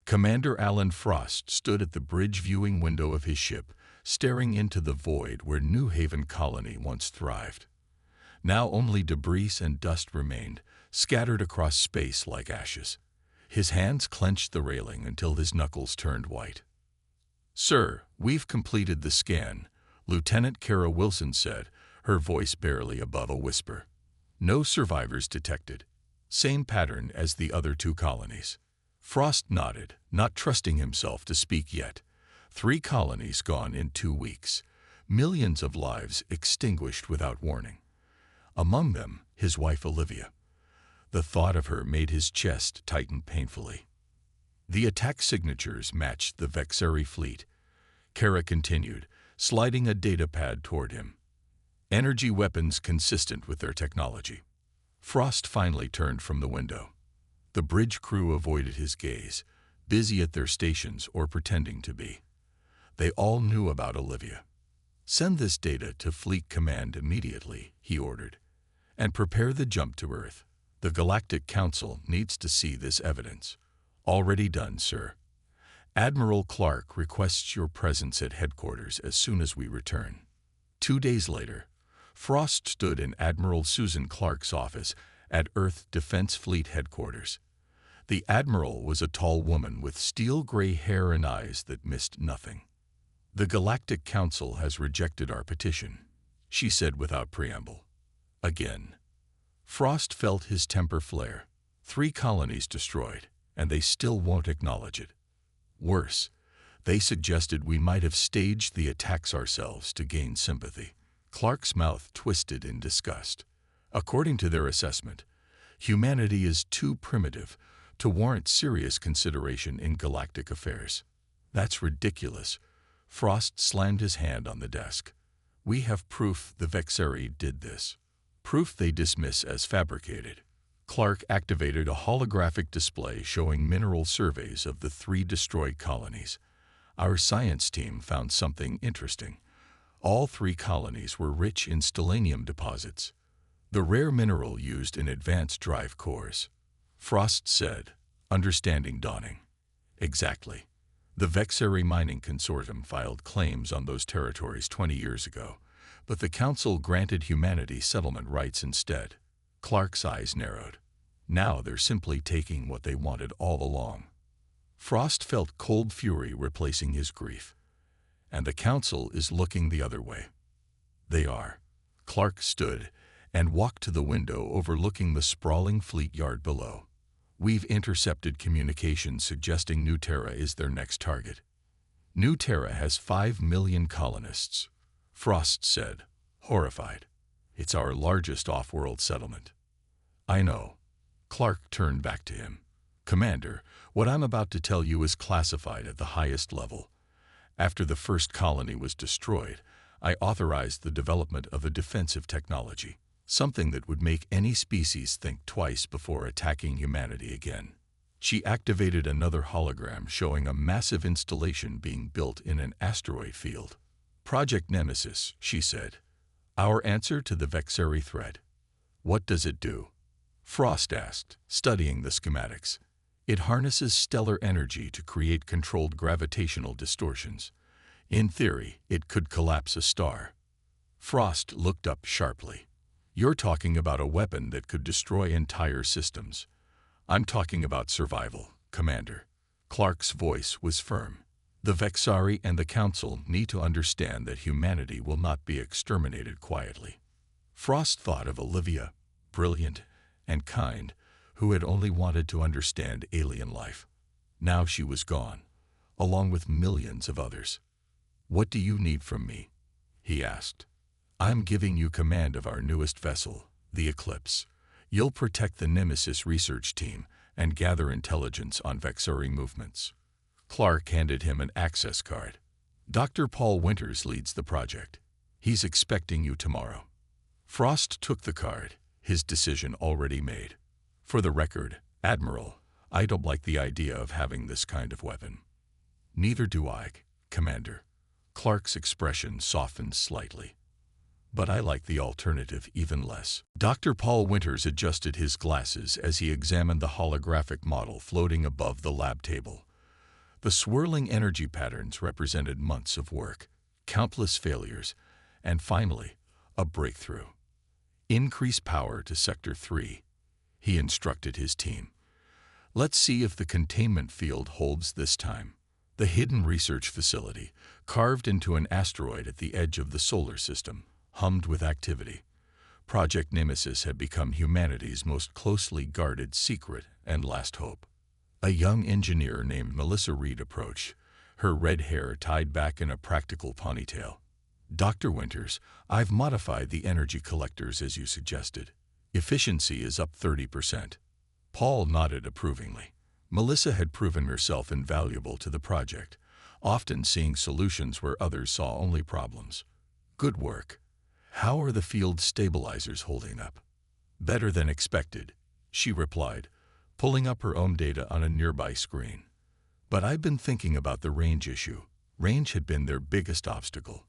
Commander Alan Frost stood at the bridge viewing window of his ship, staring into the void where New Haven Colony once thrived. Now only debris and dust remained, scattered across space like ashes. His hands clenched the railing until his knuckles turned white. "Sir, we've completed the scan," Lieutenant Kara Wilson said, her voice barely above a whisper. "No survivors detected. Same pattern as the other two colonies." Frost nodded, not trusting himself to speak yet. 3 colonies gone in 2 weeks. Millions of lives extinguished without warning. Among them, his wife Olivia. The thought of her made his chest tighten painfully. The attack signatures matched the Vexari fleet. Kara continued, sliding a data pad toward him. Energy weapons consistent with their technology. Frost finally turned from the window. The bridge crew avoided his gaze, busy at their stations or pretending to be. They all knew about Olivia. "Send this data to Fleet Command immediately," he ordered, "and prepare the jump to Earth. The Galactic Council needs to see this evidence." "Already done, sir. Admiral Clark requests your presence at headquarters as soon as we return." 2 days later, Frost stood in Admiral Susan Clark's office at Earth Defense Fleet headquarters. The Admiral was a tall woman with steel-gray hair and eyes that missed nothing. "The Galactic Council has rejected our petition," she said without preamble. Again. Frost felt his temper flare. 3 colonies destroyed, and they still won't acknowledge it. Worse, they suggested we might have staged the attacks ourselves to gain sympathy. Clark's mouth twisted in disgust. According to their assessment, humanity is too primitive to warrant serious consideration in galactic affairs. "That's ridiculous." Frost slammed his hand on the desk. "We have proof the Vexari did this. Proof they dismiss as fabricated." Clark activated a holographic display showing mineral surveys of the 3 destroyed colonies. "Our science team found something interesting. All 3 colonies were rich in stellanium deposits, the rare mineral used in advanced drive cores." Frost said, understanding dawning. "Exactly. The Vexari Mining Consortium filed claims on those territories 20 years ago, but the Council granted humanity settlement rights instead." Clark's eyes narrowed. "Now they're simply taking what they wanted all along." Frost felt cold fury replacing his grief. "And the Council is looking the other way." "They are." Clark stood and walked to the window overlooking the sprawling fleet yard below. "We've intercepted communications suggesting New Terra is their next target." "New Terra has 5 million colonists," Frost said, horrified. "It's our largest off-world settlement." "I know." Clark turned back to him. "Commander, what I'm about to tell you is classified at the highest level. After the first colony was destroyed, I authorized the development of a defensive technology. Something that would make any species think twice before attacking humanity again." She activated another hologram showing a massive installation being built in an asteroid field. "Project Nemesis," she said. "Our answer to the Vexari threat." "What does it do?" Frost asked, studying the schematics. "It harnesses stellar energy to create controlled gravitational distortions. In theory, it could collapse a star." Frost looked up sharply. "You're talking about a weapon that could destroy entire systems." "I'm talking about survival, Commander." Clark's voice was firm. "The Vexari and the Council need to understand that humanity will not be exterminated quietly." Frost thought of Olivia, brilliant and kind, who had only wanted to understand alien life. Now she was gone, along with millions of others. "What do you need from me?" he asked. "I'm giving you command of our newest vessel, the Eclipse. You'll protect the Nemesis research team and gather intelligence on Vexari movements." Clark handed him an access card. "Dr. Paul Winters leads the project. He's expecting you tomorrow." Frost took the card, his decision already made. "For the record, Admiral, I don't like the idea of having this kind of weapon." "Neither do I, Commander." Clark's expression softened slightly. "But I like the alternative even less." Dr. Paul Winters adjusted his glasses as he examined the holographic model floating above the lab table. The swirling energy patterns represented months of work, countless failures, and finally, a breakthrough. Increase power to Sector 3, he instructed his team. Let's see if the containment field holds this time. The hidden research facility, carved into an asteroid at the edge of the solar system, hummed with activity. Project Nemesis had become humanity's most closely guarded secret and last hope. A young engineer named Melissa Reed approached, her red hair tied back in a practical ponytail. Dr. Winters, I've modified the energy collectors as you suggested. Efficiency is up 30%. Paul nodded approvingly. Melissa had proven herself invaluable to the project, often seeing solutions where others saw only problems. Good work. How are the field stabilizers holding up? Better than expected, she replied, pulling up her own data on a nearby screen. But I've been thinking about the range issue. Range had been their biggest obstacle.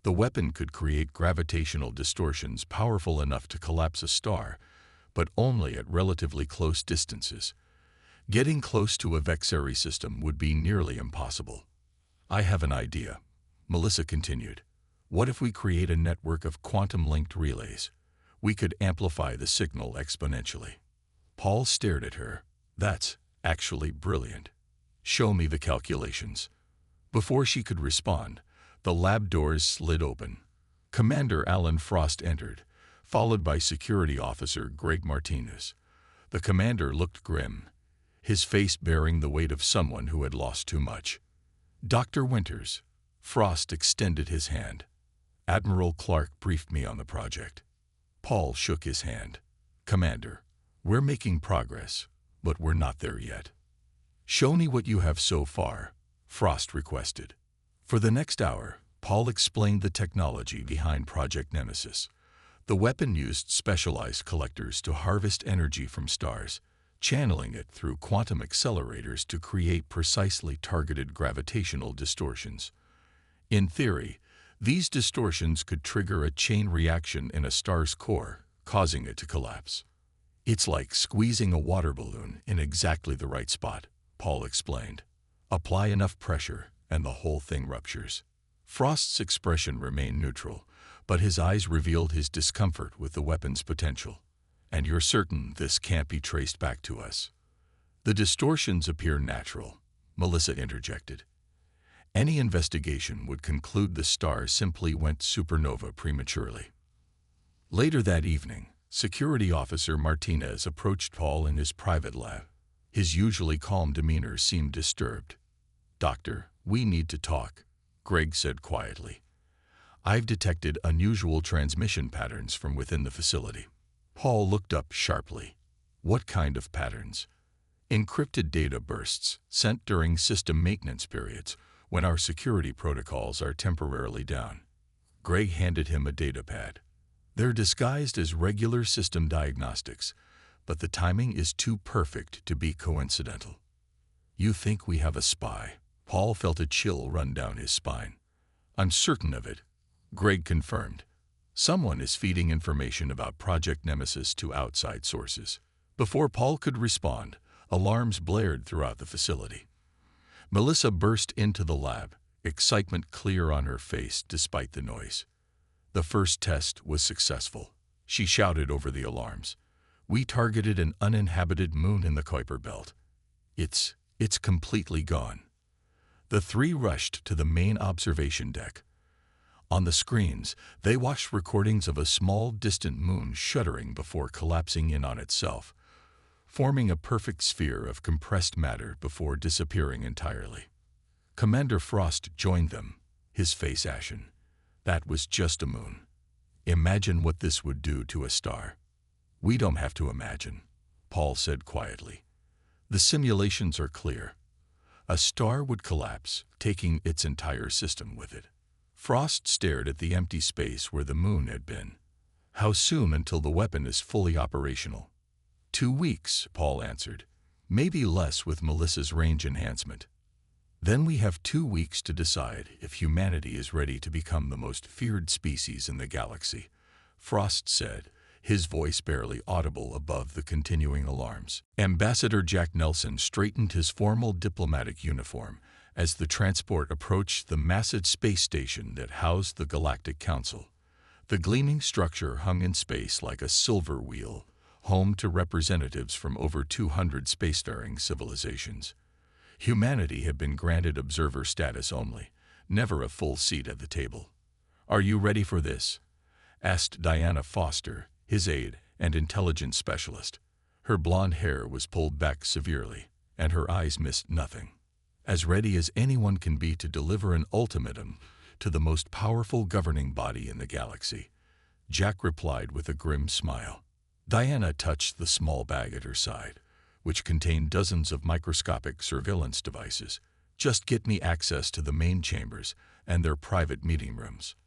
The weapon could create gravitational distortions powerful enough to collapse a star, but only at relatively close distances. Getting close to a Vexari system would be nearly impossible. I have an idea, Melissa continued. What if we create a network of quantum-linked relays? We could amplify the signal exponentially. Paul stared at her. That's actually brilliant. Show me the calculations. Before she could respond, the lab doors slid open. Commander Alan Frost entered, followed by Security Officer Greg Martinez. The commander looked grim, his face bearing the weight of someone who had lost too much. Dr. Winters. Frost extended his hand. Admiral Clark briefed me on the project. Paul shook his hand. Commander, we're making progress, but we're not there yet. Show me what you have so far, Frost requested. For the next hour, Paul explained the technology behind Project Nemesis. The weapon used specialized collectors to harvest energy from stars, channeling it through quantum accelerators to create precisely targeted gravitational distortions. In theory, these distortions could trigger a chain reaction in a star's core, causing it to collapse. It's like squeezing a water balloon in exactly the right spot, Paul explained. Apply enough pressure, and the whole thing ruptures. Frost's expression remained neutral, but his eyes revealed his discomfort with the weapon's potential. And you're certain this can't be traced back to us? The distortions appear natural, Melissa interjected. Any investigation would conclude the star simply went supernova prematurely. Later that evening, Security Officer Martinez approached Paul in his private lab. His usually calm demeanor seemed disturbed. Doctor, we need to talk, Greg said quietly. I've detected unusual transmission patterns from within the facility. Paul looked up sharply. What kind of patterns? Encrypted data bursts, sent during system maintenance periods, when our security protocols are temporarily down. Greg handed him a datapad. They're disguised as regular system diagnostics, but the timing is too perfect to be coincidental. You think we have a spy? Paul felt a chill run down his spine. I'm certain of it, Greg confirmed. Someone is feeding information about Project Nemesis to outside sources. Before Paul could respond, alarms blared throughout the facility. Melissa burst into the lab, excitement clear on her face despite the noise. The first test was successful. She shouted over the alarms. We targeted an uninhabited moon in the Kuiper Belt. It's completely gone. The three rushed to the main observation deck. On the screens, they watched recordings of a small, distant moon shuddering before collapsing in on itself, forming a perfect sphere of compressed matter before disappearing entirely. Commander Frost joined them, his face ashen. That was just a moon. Imagine what this would do to a star. We don't have to imagine, Paul said quietly. The simulations are clear. A star would collapse, taking its entire system with it. Frost stared at the empty space where the moon had been. How soon until the weapon is fully operational? 2 weeks, Paul answered. Maybe less with Melissa's range enhancement. Then we have 2 weeks to decide if humanity is ready to become the most feared species in the galaxy, Frost said, his voice barely audible above the continuing alarms. Ambassador Jack Nelson straightened his formal diplomatic uniform as the transport approached the massive space station that housed the Galactic Council. The gleaming structure hung in space like a silver wheel, home to representatives from over 200 spacefaring civilizations. Humanity had been granted observer status only, never a full seat at the table. "Are you ready for this?" asked Diana Foster, his aide and intelligence specialist. Her blonde hair was pulled back severely, and her eyes missed nothing. "As ready as anyone can be to deliver an ultimatum to the most powerful governing body in the galaxy," Jack replied with a grim smile. Diana touched the small bag at her side, which contained dozens of microscopic surveillance devices. "Just get me access to the main chambers and their private meeting rooms.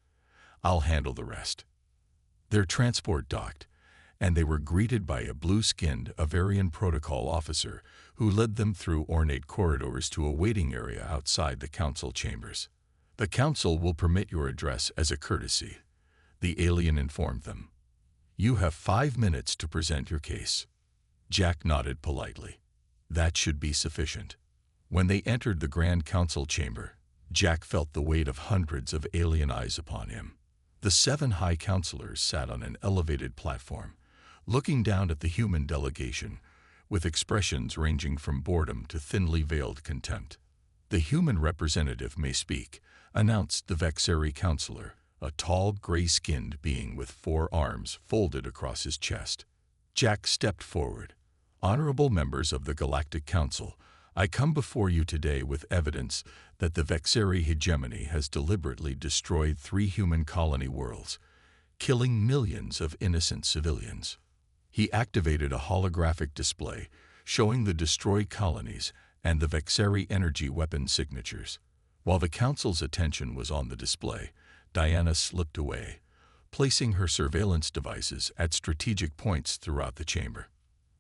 I'll handle the rest." Their transport docked, and they were greeted by a blue-skinned Avarian protocol officer who led them through ornate corridors to a waiting area outside the council chambers. "The council will permit your address as a courtesy," the alien informed them. "You have 5 minutes to present your case." Jack nodded politely. That should be sufficient. When they entered the Grand Council chamber, Jack felt the weight of hundreds of alien eyes upon him. The 7 high counselors sat on an elevated platform, looking down at the human delegation, with expressions ranging from boredom to thinly veiled contempt. "The human representative may speak," announced the Vexari counselor, a tall, gray-skinned being with 4 arms folded across his chest. Jack stepped forward. "Honorable members of the Galactic Council, I come before you today with evidence that the Vexari hegemony has deliberately destroyed 3 human colony worlds, killing millions of innocent civilians." He activated a holographic display showing the destroyed colonies and the Vexari energy weapon signatures. While the Council's attention was on the display, Diana slipped away, placing her surveillance devices at strategic points throughout the chamber.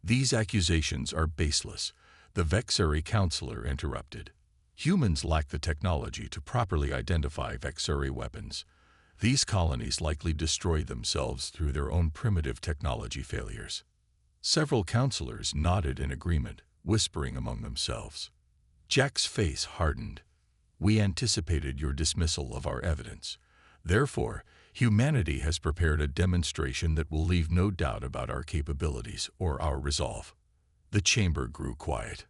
"These accusations are baseless," the Vexari counselor interrupted. "Humans lack the technology to properly identify Vexari weapons. These colonies likely destroy themselves through their own primitive technology failures." Several counselors nodded in agreement, whispering among themselves. Jack's face hardened. "We anticipated your dismissal of our evidence. Therefore, humanity has prepared a demonstration that will leave no doubt about our capabilities or our resolve." The chamber grew quiet.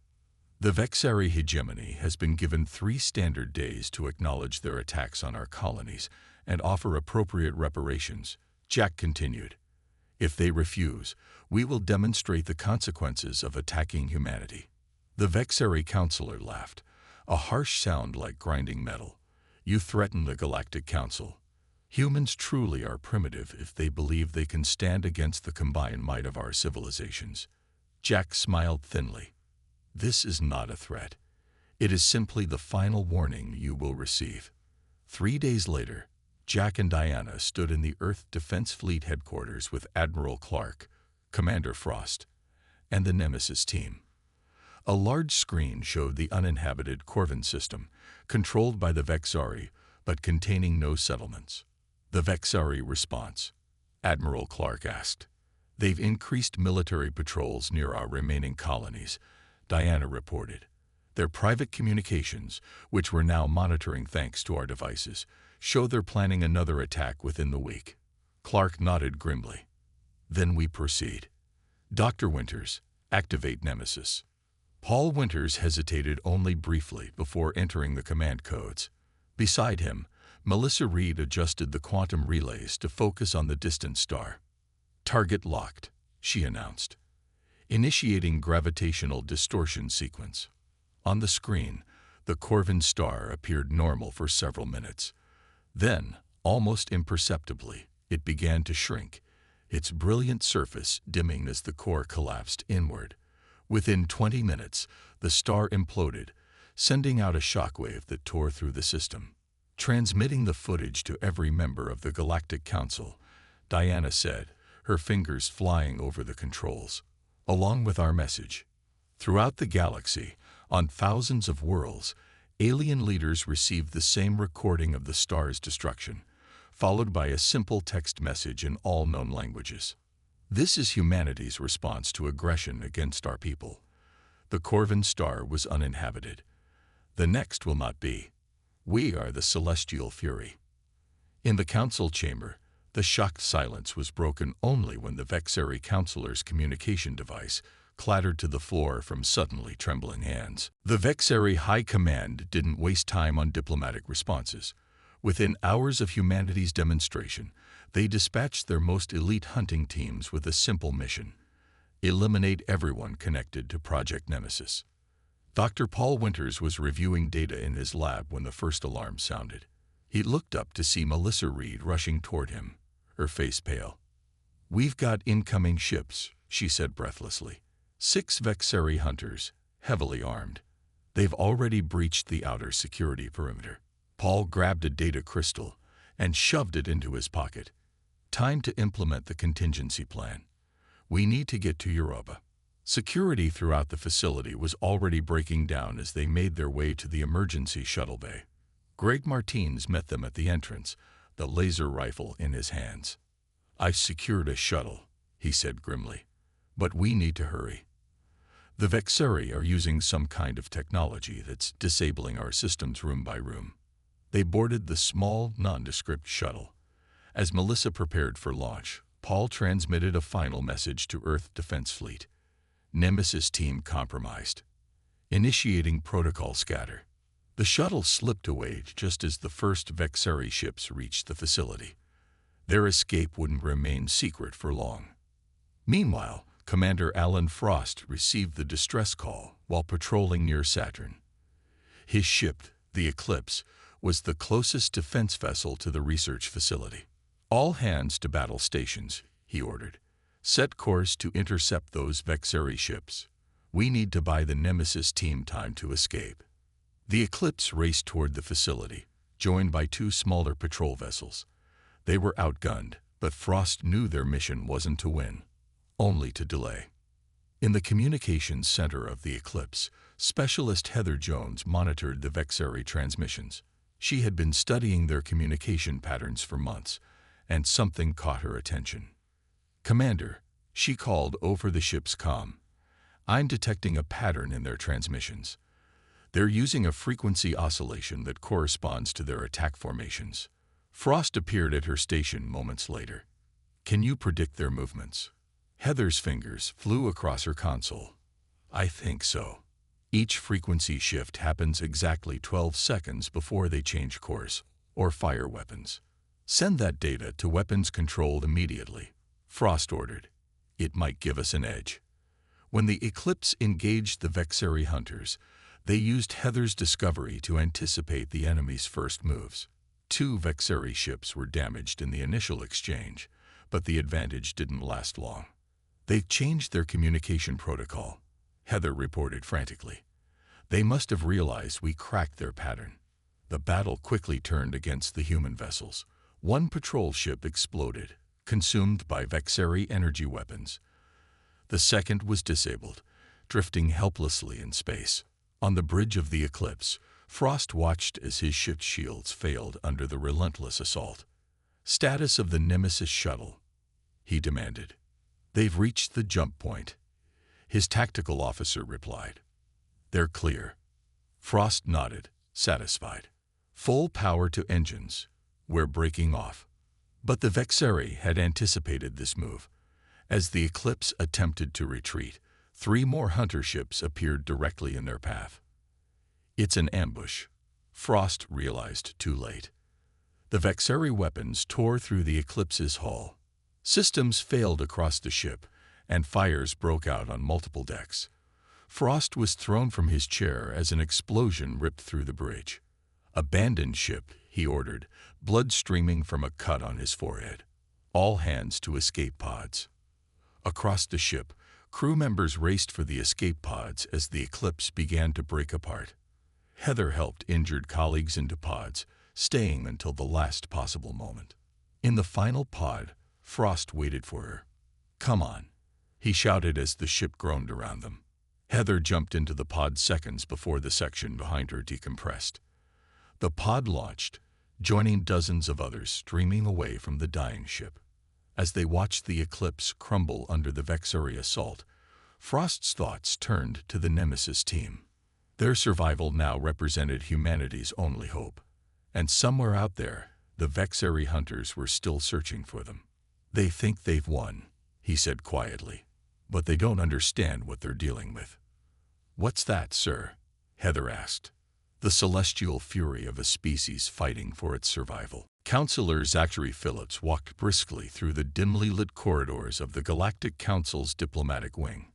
"The Vexari hegemony has been given 3 standard days to acknowledge their attacks on our colonies and offer appropriate reparations," Jack continued. "If they refuse, we will demonstrate the consequences of attacking humanity." The Vexari counselor laughed, a harsh sound like grinding metal. "You threaten the Galactic Council. Humans truly are primitive if they believe they can stand against the combined might of our civilizations." Jack smiled thinly. "This is not a threat. It is simply the final warning you will receive." 3 days later, Jack and Diana stood in the Earth Defense Fleet headquarters with Admiral Clark, Commander Frost, and the Nemesis team. A large screen showed the uninhabited Corvin system, controlled by the Vexari, but containing no settlements. "The Vexari response?" Admiral Clark asked. "They've increased military patrols near our remaining colonies," Diana reported. "Their private communications, which we're now monitoring thanks to our devices, show they're planning another attack within the week." Clark nodded grimly. "Then we proceed. Dr. Winters, activate Nemesis." Paul Winters hesitated only briefly before entering the command codes. Beside him, Melissa Reed adjusted the quantum relays to focus on the distant star. "Target locked," she announced. "Initiating gravitational distortion sequence." On the screen, the Corvin star appeared normal for several minutes. Then, almost imperceptibly, it began to shrink, its brilliant surface dimming as the core collapsed inward. Within 20 minutes, the star imploded, sending out a shockwave that tore through the system. "Transmitting the footage to every member of the Galactic Council," Diana said, her fingers flying over the controls. "Along with our message." Throughout the galaxy, on thousands of worlds, alien leaders received the same recording of the star's destruction, followed by a simple text message in all known languages. This is humanity's response to aggression against our people. The Corvin star was uninhabited. The next will not be. We are the celestial fury. In the council chamber, the shocked silence was broken only when the Vexeri counselor's communication device clattered to the floor from suddenly trembling hands. The Vexeri High Command didn't waste time on diplomatic responses. Within hours of humanity's demonstration, they dispatched their most elite hunting teams with a simple mission: eliminate everyone connected to Project Nemesis. Dr. Paul Winters was reviewing data in his lab when the first alarm sounded. He looked up to see Melissa Reed rushing toward him, her face pale. "We've got incoming ships," she said breathlessly. 6 Vexeri hunters, heavily armed. They've already breached the outer security perimeter. Paul grabbed a data crystal and shoved it into his pocket. Time to implement the contingency plan. We need to get to Europa. Security throughout the facility was already breaking down as they made their way to the emergency shuttle bay. Greg Martins met them at the entrance, the laser rifle in his hands. "I've secured a shuttle," he said grimly, "but we need to hurry. The Vexeri are using some kind of technology that's disabling our systems room by room." They boarded the small, nondescript shuttle. As Melissa prepared for launch, Paul transmitted a final message to Earth Defense Fleet. "Nemesis team compromised. Initiating protocol scatter." The shuttle slipped away just as the first Vexeri ships reached the facility. Their escape wouldn't remain secret for long. Meanwhile, Commander Alan Frost received the distress call while patrolling near Saturn. His ship, the Eclipse, was the closest defense vessel to the research facility. "All hands to battle stations," he ordered. "Set course to intercept those Vexeri ships. We need to buy the Nemesis team time to escape." The Eclipse raced toward the facility, joined by 2 smaller patrol vessels. They were outgunned, but Frost knew their mission wasn't to win, only to delay. In the communications center of the Eclipse, Specialist Heather Jones monitored the Vexeri transmissions. She had been studying their communication patterns for months, and something caught her attention. "Commander," she called over the ship's comm, "I'm detecting a pattern in their transmissions. They're using a frequency oscillation that corresponds to their attack formations." Frost appeared at her station moments later. "Can you predict their movements?" Heather's fingers flew across her console. "I think so. Each frequency shift happens exactly 12 seconds before they change course or fire weapons. Send that data to weapons control immediately," Frost ordered. "It might give us an edge." When the Eclipse engaged the Vexeri hunters, they used Heather's discovery to anticipate the enemy's first moves. 2 Vexeri ships were damaged in the initial exchange, but the advantage didn't last long. "They've changed their communication protocol," Heather reported frantically. "They must have realized we cracked their pattern." The battle quickly turned against the human vessels. 1 patrol ship exploded, consumed by Vexeri energy weapons. The second was disabled, drifting helplessly in space. On the bridge of the Eclipse, Frost watched as his ship's shields failed under the relentless assault. "Status of the Nemesis shuttle," he demanded. "They've reached the jump point," his tactical officer replied. "They're clear." Frost nodded, satisfied. "Full power to engines. We're breaking off." But the Vexeri had anticipated this move. As the Eclipse attempted to retreat, 3 more hunter ships appeared directly in their path. "It's an ambush," Frost realized too late. The Vexeri weapons tore through the Eclipse's hull. Systems failed across the ship, and fires broke out on multiple decks. Frost was thrown from his chair as an explosion ripped through the bridge. "Abandon ship," he ordered, blood streaming from a cut on his forehead. "All hands to escape pods." Across the ship, crew members raced for the escape pods as the Eclipse began to break apart. Heather helped injured colleagues into pods, staying until the last possible moment. In the final pod, Frost waited for her. "Come on," he shouted as the ship groaned around them. Heather jumped into the pod seconds before the section behind her decompressed. The pod launched, joining dozens of others streaming away from the dying ship. As they watched the Eclipse crumble under the Vexari assault, Frost's thoughts turned to the Nemesis team. Their survival now represented humanity's only hope. And somewhere out there, the Vexari hunters were still searching for them. "They think they've won," he said quietly, "but they don't understand what they're dealing with." "What's that, sir?" Heather asked. "The celestial fury of a species fighting for its survival." Counselor Zachary Phillips walked briskly through the dimly lit corridors of the Galactic Council's diplomatic wing.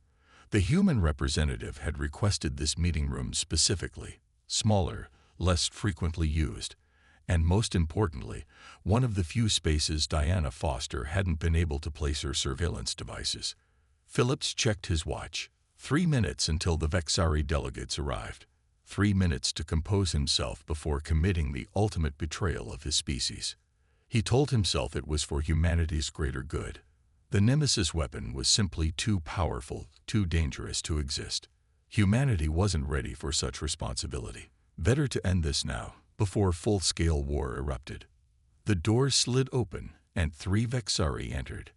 The human representative had requested this meeting room specifically, smaller, less frequently used, and most importantly, one of the few spaces Diana Foster hadn't been able to place her surveillance devices. Phillips checked his watch. 3 minutes until the Vexari delegates arrived. 3 minutes to compose himself before committing the ultimate betrayal of his species. He told himself it was for humanity's greater good. The Nemesis weapon was simply too powerful, too dangerous to exist. Humanity wasn't ready for such responsibility. Better to end this now, before full-scale war erupted. The door slid open, and 3 Vexari entered.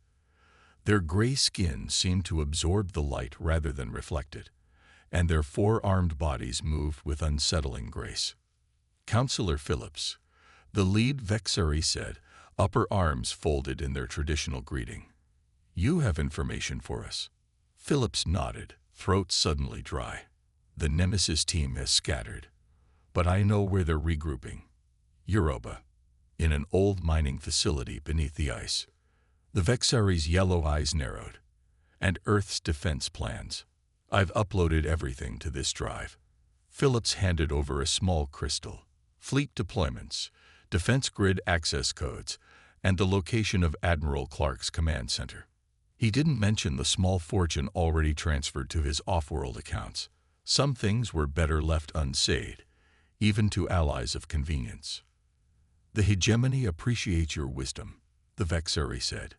Their gray skin seemed to absorb the light rather than reflect it, and their 4-armed bodies moved with unsettling grace. "Counselor Phillips," the lead Vexari said, upper arms folded in their traditional greeting. "You have information for us." Phillips nodded, throat suddenly dry. "The Nemesis team has scattered, but I know where they're regrouping. Europa, in an old mining facility beneath the ice." The Vexari's yellow eyes narrowed. "And Earth's defense plans. I've uploaded everything to this drive." Phillips handed over a small crystal. "Fleet deployments, defense grid access codes, and the location of Admiral Clark's command center." He didn't mention the small fortune already transferred to his off-world accounts. Some things were better left unsaid, even to allies of convenience. "The hegemony appreciates your wisdom," the Vexari said.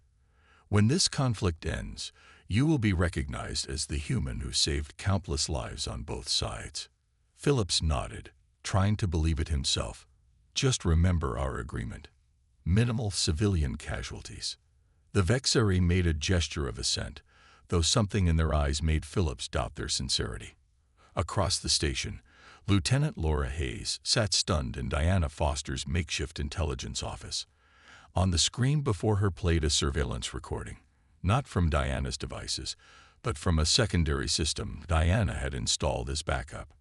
"When this conflict ends, you will be recognized as the human who saved countless lives on both sides." Phillips nodded, trying to believe it himself. "Just remember our agreement. Minimal civilian casualties." The Vexari made a gesture of assent, though something in their eyes made Phillips doubt their sincerity. Across the station, Lieutenant Laura Hayes sat stunned in Diana Foster's makeshift intelligence office. On the screen before her played a surveillance recording, not from Diana's devices, but from a secondary system Diana had installed as backup.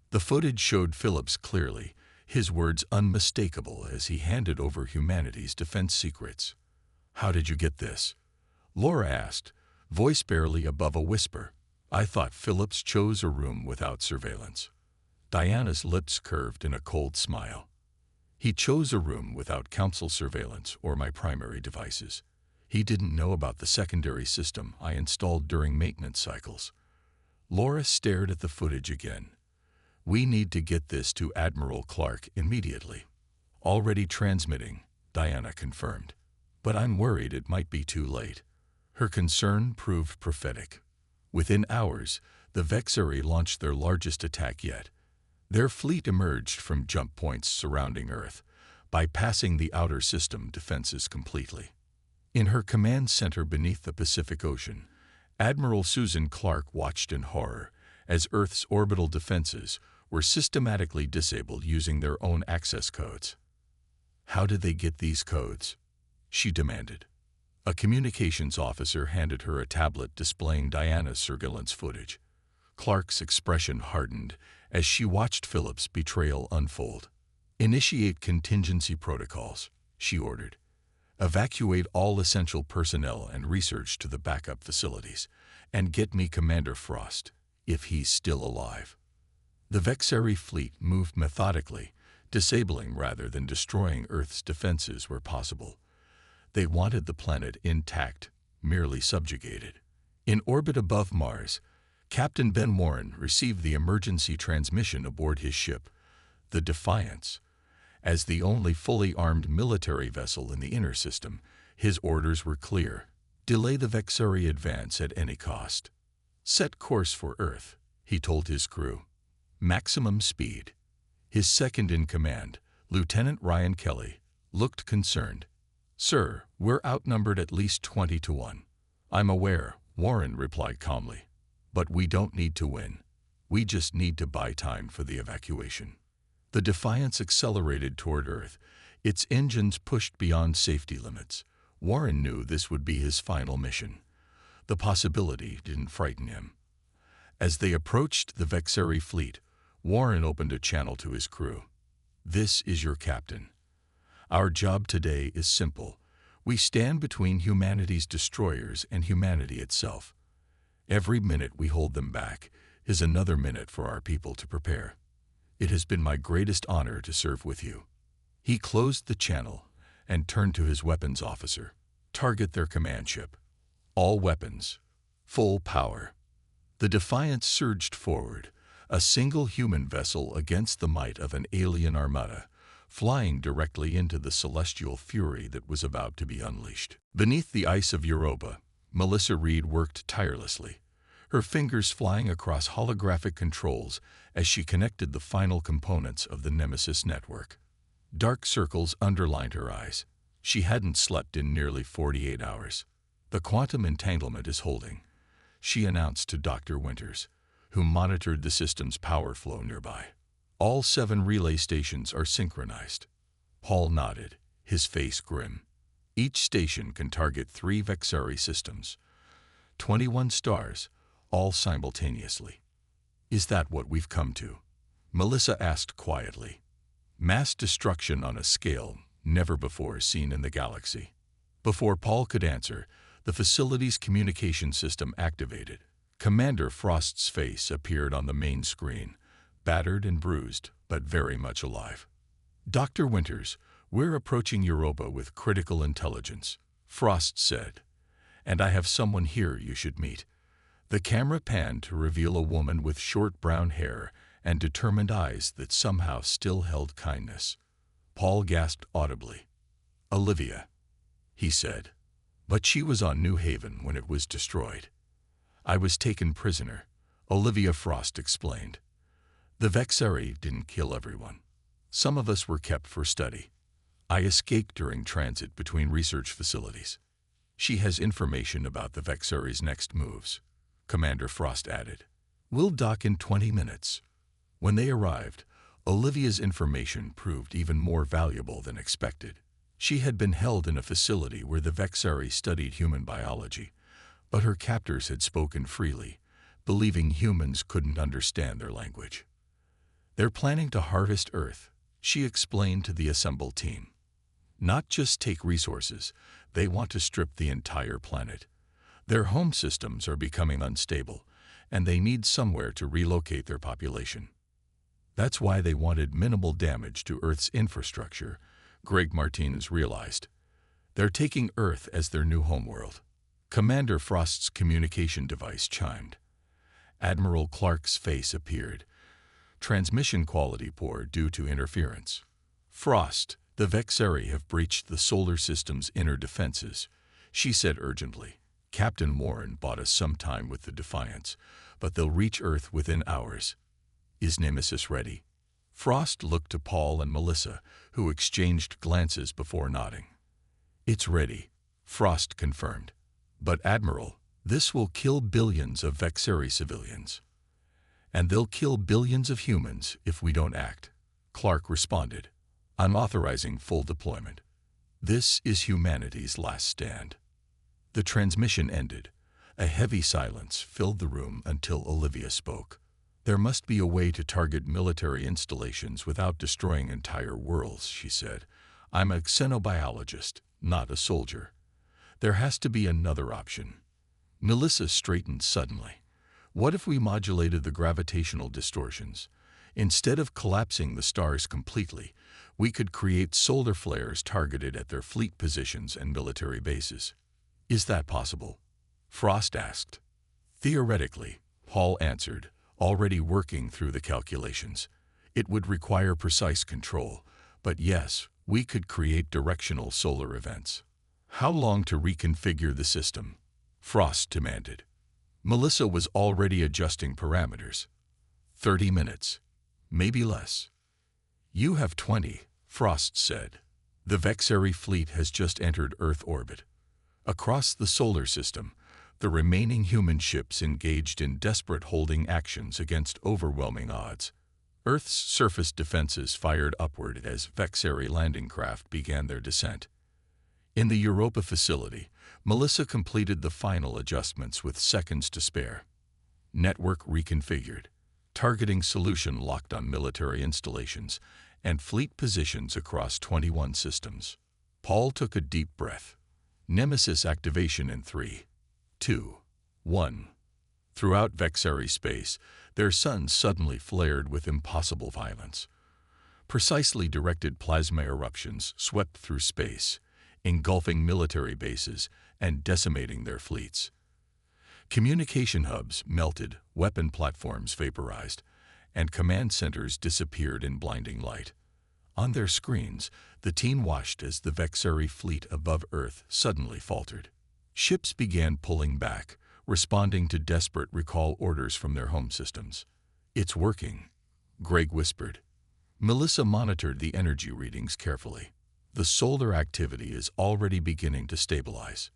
The footage showed Phillips clearly, his words unmistakable as he handed over humanity's defense secrets. "How did you get this?" Laura asked, voice barely above a whisper. "I thought Phillips chose a room without surveillance." Diana's lips curved in a cold smile. "He chose a room without council surveillance or my primary devices. He didn't know about the secondary system I installed during maintenance cycles." Laura stared at the footage again. "We need to get this to Admiral Clark immediately." "Already transmitting," Diana confirmed. "But I'm worried it might be too late." Her concern proved prophetic. Within hours, the Vexari launched their largest attack yet. Their fleet emerged from jump points surrounding Earth, bypassing the outer system defenses completely. In her command center beneath the Pacific Ocean, Admiral Susan Clark watched in horror as Earth's orbital defenses were systematically disabled using their own access codes. "How did they get these codes?" she demanded. A communications officer handed her a tablet displaying Diana's surveillance footage. Clark's expression hardened as she watched Phillips' betrayal unfold. "Initiate contingency protocols," she ordered. "Evacuate all essential personnel and research to the backup facilities, and get me Commander Frost, if he's still alive." The Vexari fleet moved methodically, disabling rather than destroying Earth's defenses where possible. They wanted the planet intact, merely subjugated. In orbit above Mars, Captain Ben Warren received the emergency transmission aboard his ship, the Defiance. As the only fully armed military vessel in the inner system, his orders were clear: delay the Vexari advance at any cost. "Set course for Earth," he told his crew. "Maximum speed." His second-in-command, Lieutenant Ryan Kelly, looked concerned. Sir, we're outnumbered at least 20 to 1. I'm aware, Warren replied calmly. But we don't need to win. We just need to buy time for the evacuation. The Defiance accelerated toward Earth, its engines pushed beyond safety limits. Warren knew this would be his final mission. The possibility didn't frighten him. As they approached the Vexeri fleet, Warren opened a channel to his crew. This is your captain. Our job today is simple. We stand between humanity's destroyers and humanity itself. Every minute we hold them back is another minute for our people to prepare. It has been my greatest honor to serve with you. He closed the channel and turned to his weapons officer. Target their command ship. All weapons. Full power. The Defiance surged forward, a single human vessel against the might of an alien armada, flying directly into the celestial fury that was about to be unleashed. Beneath the ice of Europa, Melissa Reed worked tirelessly, her fingers flying across holographic controls as she connected the final components of the Nemesis network. Dark circles underlined her eyes. She hadn't slept in nearly 48 hours. The quantum entanglement is holding, she announced to Dr. Winters, who monitored the system's power flow nearby. All 7 relay stations are synchronized. Paul nodded, his face grim. Each station can target 3 Vexeri systems. 21 stars, all simultaneously. Is that what we've come to? Melissa asked quietly. Mass destruction on a scale never before seen in the galaxy. Before Paul could answer, the facility's communication system activated. Commander Frost's face appeared on the main screen, battered and bruised, but very much alive. Dr. Winters, we're approaching Europa with critical intelligence, Frost said. And I have someone here you should meet. The camera panned to reveal a woman with short brown hair and determined eyes that somehow still held kindness. Paul gasped audibly. Olivia, he said. But she was on New Haven when it was destroyed. I was taken prisoner, Olivia Frost explained. The Vexeri didn't kill everyone. Some of us were kept for study. I escaped during transit between research facilities. She has information about the Vexeri's next moves, Commander Frost added. We'll dock in 20 minutes. When they arrived, Olivia's information proved even more valuable than expected. She had been held in a facility where the Vexeri studied human biology, but her captors had spoken freely, believing humans couldn't understand their language. They're planning to harvest Earth, she explained to the assembled team. Not just take resources, they want to strip the entire planet. Their home systems are becoming unstable, and they need somewhere to relocate their population. That's why they wanted minimal damage to Earth's infrastructure, Greg Martinez realized. They're taking Earth as their new homeworld. Commander Frost's communication device chimed. Admiral Clark's face appeared. Transmission quality poor due to interference. Frost, the Vexeri have breached the solar system's inner defenses, she said urgently. Captain Warren bought us some time with the Defiance, but they'll reach Earth within hours. Is Nemesis ready? Frost looked to Paul and Melissa, who exchanged glances before nodding. It's ready, Frost confirmed. But Admiral, this will kill billions of Vexeri civilians. And they'll kill billions of humans if we don't act, Clark responded. I'm authorizing full deployment. This is humanity's last stand. The transmission ended. A heavy silence filled the room until Olivia spoke. There must be a way to target military installations without destroying entire worlds, she said. I'm a xenobiologist, not a soldier. There has to be another option. Melissa straightened suddenly. What if we modulated the gravitational distortions? Instead of collapsing the stars completely, we could create solar flares targeted at their fleet positions and military bases. Is that possible? Frost asked. Theoretically, Paul answered, already working through the calculations. It would require precise control, but yes, we could create directional solar events. How long to reconfigure the system? Frost demanded. Melissa was already adjusting parameters. 30 minutes. Maybe less. You have 20, Frost said. The Vexari fleet has just entered Earth orbit. Across the solar system, the remaining human ships engaged in desperate holding actions against overwhelming odds. Earth's surface defenses fired upward as Vexari landing craft began their descent. In the Europa facility, Melissa completed the final adjustments with seconds to spare. Network reconfigured, targeting solution locked on military installations, and fleet positions across 21 systems. Paul took a deep breath. Nemesis activation in 3, 2, 1. Throughout Vexari space, their suns suddenly flared with impossible violence. Precisely directed plasma eruptions swept through space, engulfing military bases and decimating their fleets. Communication hubs melted, weapon platforms vaporized, and command centers disappeared in blinding light. On their screens, the team watched as the Vexari fleet above Earth suddenly faltered. Ships began pulling back, responding to desperate recall orders from their home systems. "It's working," Greg whispered. Melissa monitored the energy readings carefully. "The solar activity is already beginning to stabilize.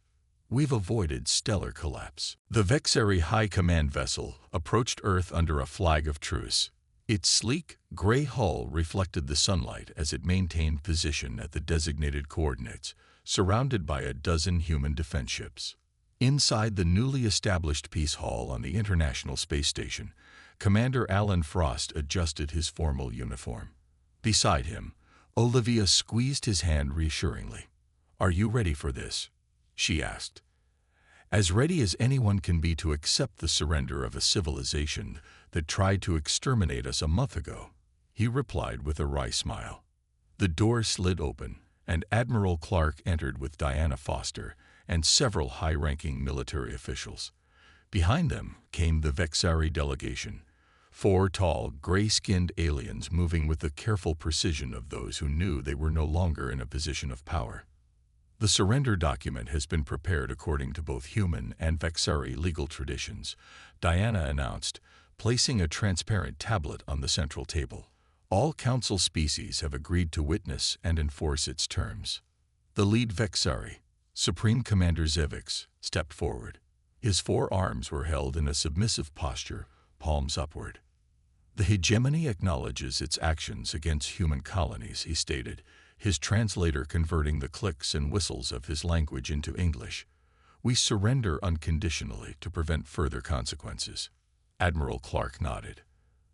We've avoided stellar collapse." The Vexari High Command vessel approached Earth under a flag of truce. Its sleek, gray hull reflected the sunlight as it maintained position at the designated coordinates, surrounded by a dozen human defense ships. Inside the newly established Peace Hall on the International Space Station, Commander Alan Frost adjusted his formal uniform. Beside him, Olivia squeezed his hand reassuringly. "Are you ready for this?" she asked. "As ready as anyone can be to accept the surrender of a civilization that tried to exterminate us a month ago," he replied with a wry smile. The door slid open, and Admiral Clark entered with Diana Foster and several high-ranking military officials. Behind them came the Vexari delegation, 4 tall, gray-skinned aliens moving with the careful precision of those who knew they were no longer in a position of power. "The surrender document has been prepared according to both human and Vexari legal traditions," Diana announced, placing a transparent tablet on the central table. "All Council species have agreed to witness and enforce its terms." The lead Vexari, Supreme Commander Zevix, stepped forward. His 4 arms were held in a submissive posture, palms upward. "The hegemony acknowledges its actions against human colonies," he stated, his translator converting the clicks and whistles of his language into English. "We surrender unconditionally to prevent further consequences." Admiral Clark nodded.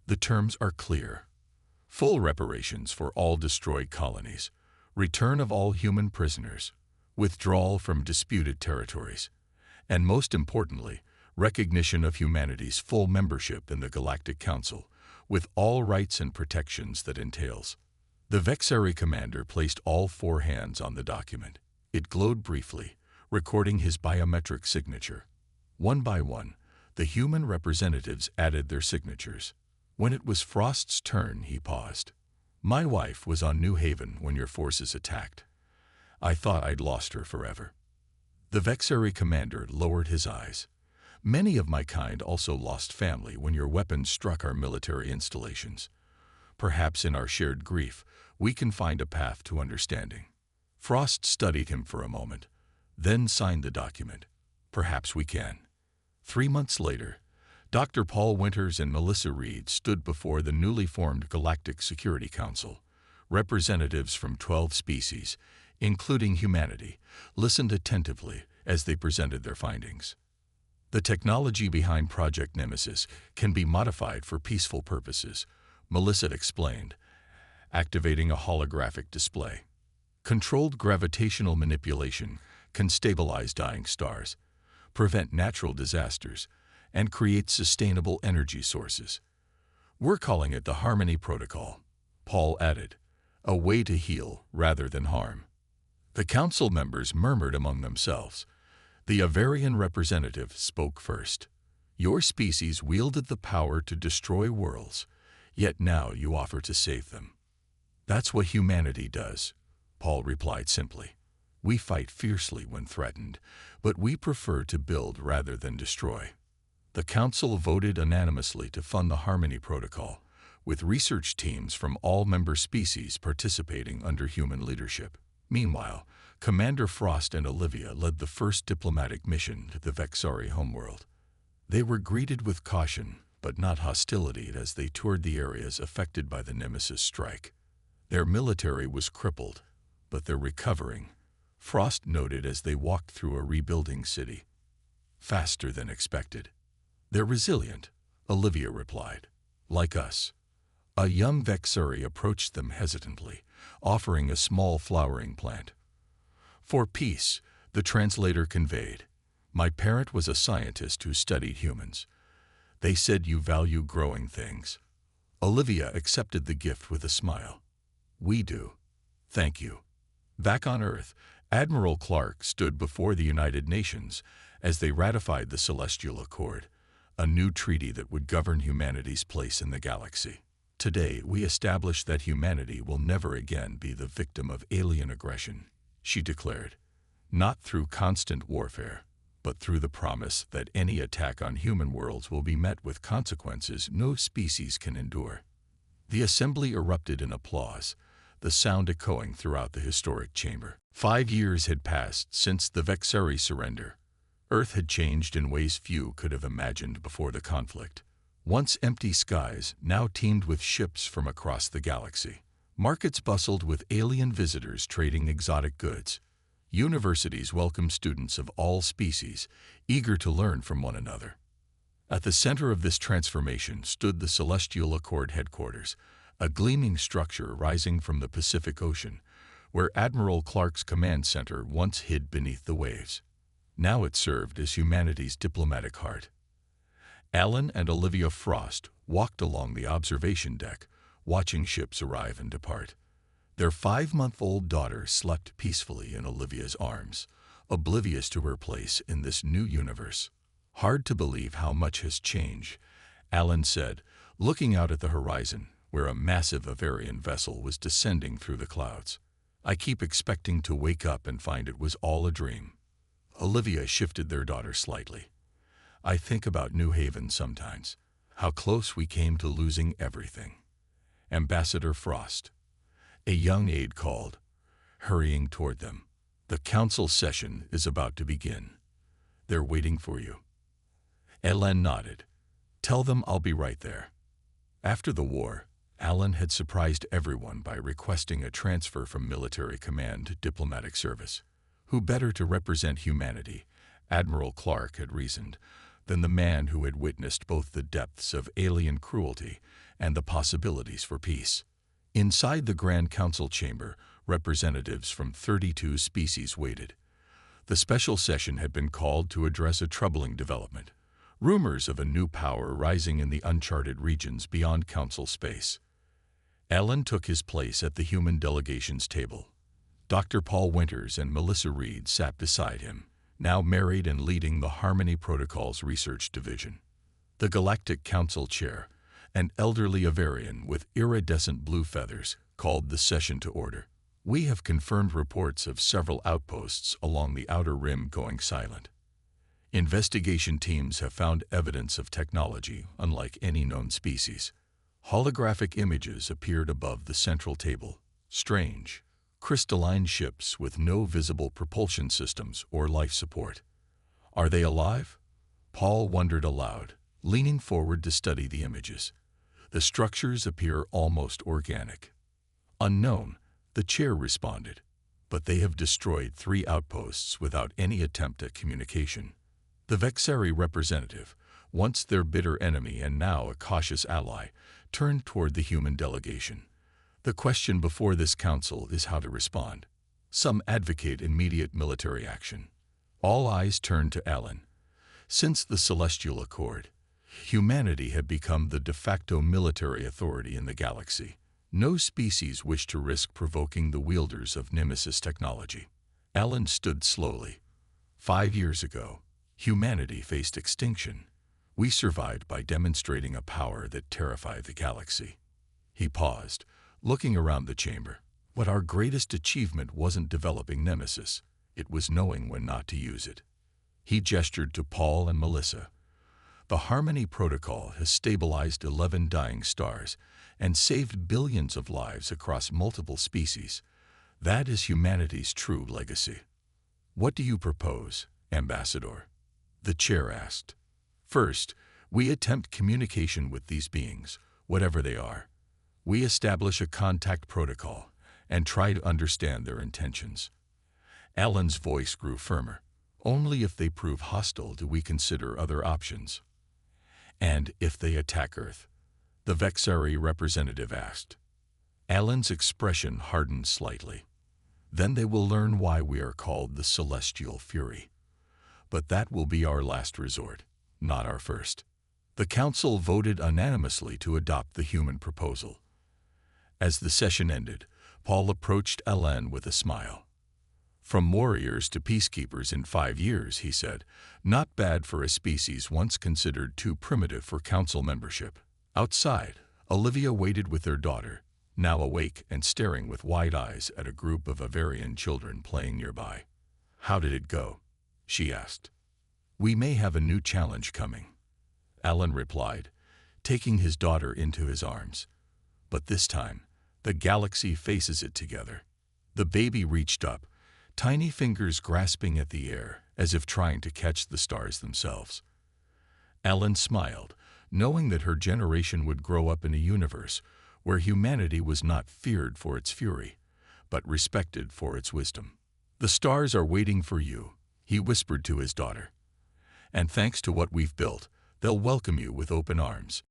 "The terms are clear. Full reparations for all destroyed colonies, return of all human prisoners, withdrawal from disputed territories, and most importantly, recognition of humanity's full membership in the Galactic Council, with all rights and protections that entails." The Vexari commander placed all 4 hands on the document. It glowed briefly, recording his biometric signature. One by one, the human representatives added their signatures. When it was Frost's turn, he paused. "My wife was on New Haven when your forces attacked. I thought I'd lost her forever." The Vexari commander lowered his eyes. "Many of my kind also lost family when your weapons struck our military installations. Perhaps in our shared grief, we can find a path to understanding." Frost studied him for a moment, then signed the document. "Perhaps we can." 3 months later, Dr. Paul Winters and Melissa Reed stood before the newly formed Galactic Security Council. Representatives from 12 species, including humanity, listened attentively as they presented their findings. "The technology behind Project Nemesis can be modified for peaceful purposes," Melissa explained, activating a holographic display. "Controlled gravitational manipulation can stabilize dying stars, prevent natural disasters, and create sustainable energy sources. We're calling it the Harmony Protocol," Paul added, "a way to heal rather than harm." The council members murmured among themselves. The Avarian representative spoke first. "Your species wielded the power to destroy worlds, yet now you offer to save them." "That's what humanity does," Paul replied simply. "We fight fiercely when threatened, but we prefer to build rather than destroy." The council voted unanimously to fund the Harmony Protocol, with research teams from all member species participating under human leadership. Meanwhile, Commander Frost and Olivia led the first diplomatic mission to the Vexari homeworld. They were greeted with caution, but not hostility, as they toured the areas affected by the Nemesis strike. Their military was crippled, but they're recovering, Frost noted as they walked through a rebuilding city. Faster than expected. They're resilient, Olivia replied. Like us. A young Vexari approached them hesitantly, offering a small flowering plant. For peace, the translator conveyed. My parent was a scientist who studied humans. They said you value growing things. Olivia accepted the gift with a smile. We do. Thank you. Back on Earth, Admiral Clark stood before the United Nations as they ratified the Celestial Accord, a new treaty that would govern humanity's place in the galaxy. Today, we establish that humanity will never again be the victim of alien aggression, she declared, not through constant warfare, but through the promise that any attack on human worlds will be met with consequences no species can endure. The assembly erupted in applause, the sound echoing throughout the historic chamber. 5 years had passed since the Vexari surrender. Earth had changed in ways few could have imagined before the conflict. Once empty skies now teemed with ships from across the galaxy. Markets bustled with alien visitors trading exotic goods. Universities welcomed students of all species, eager to learn from one another. At the center of this transformation stood the Celestial Accord headquarters, a gleaming structure rising from the Pacific Ocean, where Admiral Clark's command center once hid beneath the waves. Now it served as humanity's diplomatic heart. Alan and Olivia Frost walked along the observation deck, watching ships arrive and depart. Their 5-month-old daughter slept peacefully in Olivia's arms, oblivious to her place in this new universe. Hard to believe how much has changed, Alan said, looking out at the horizon, where a massive Avarian vessel was descending through the clouds. I keep expecting to wake up and find it was all a dream. Olivia shifted their daughter slightly. I think about New Haven sometimes, how close we came to losing everything. Ambassador Frost. A young aide called, hurrying toward them. The council session is about to begin. They're waiting for you. Ellen nodded. Tell them I'll be right there. After the war, Alan had surprised everyone by requesting a transfer from military command to diplomatic service. Who better to represent humanity, Admiral Clark had reasoned, than the man who had witnessed both the depths of alien cruelty and the possibilities for peace. Inside the Grand Council chamber, representatives from 32 species waited. The special session had been called to address a troubling development, rumors of a new power rising in the uncharted regions beyond council space. Alan took his place at the human delegation's table. Dr. Paul Winters and Melissa Reed sat beside him, now married and leading the Harmony Protocol's research division. The Galactic Council chair, an elderly Avarian with iridescent blue feathers, called the session to order. We have confirmed reports of several outposts along the outer rim going silent. Investigation teams have found evidence of technology unlike any known species. Holographic images appeared above the central table. Strange, crystalline ships with no visible propulsion systems or life support. Are they alive? Paul wondered aloud, leaning forward to study the images. The structures appear almost organic. Unknown, the chair responded, but they have destroyed 3 outposts without any attempt at communication. The Vexari representative, once their bitter enemy and now a cautious ally, turned toward the human delegation. The question before this council is how to respond. Some advocate immediate military action. All eyes turned to Alan. Since the Celestial Accord, humanity had become the de facto military authority in the galaxy. No species wished to risk provoking the wielders of Nemesis technology. Alan stood slowly. 5 years ago, humanity faced extinction. We survived by demonstrating a power that terrified the galaxy. He paused, looking around the chamber. But our greatest achievement wasn't developing Nemesis. It was knowing when not to use it. He gestured to Paul and Melissa. The Harmony Protocol has stabilized 11 dying stars and saved billions of lives across multiple species. That is humanity's true legacy. What do you propose, Ambassador? The chair asked. First, we attempt communication with these beings, whatever they are. We establish a contact protocol and try to understand their intentions. Alan's voice grew firmer. Only if they prove hostile do we consider other options. And if they attack Earth? The Vexari representative asked. Alan's expression hardened slightly. Then they will learn why we are called the Celestial Fury. But that will be our last resort, not our first. The council voted unanimously to adopt the human proposal. As the session ended, Paul approached Alan with a smile. From warriors to peacekeepers in 5 years, he said, not bad for a species once considered too primitive for council membership. Outside, Olivia waited with their daughter, now awake and staring with wide eyes at a group of Avarian children playing nearby. How did it go? She asked. We may have a new challenge coming, Alan replied, taking his daughter into his arms. But this time, the galaxy faces it together. The baby reached up, tiny fingers grasping at the air as if trying to catch the stars themselves. Alan smiled, knowing that her generation would grow up in a universe where humanity was not feared for its fury, but respected for its wisdom. The stars are waiting for you, he whispered to his daughter. And thanks to what we've built, they'll welcome you with open arms.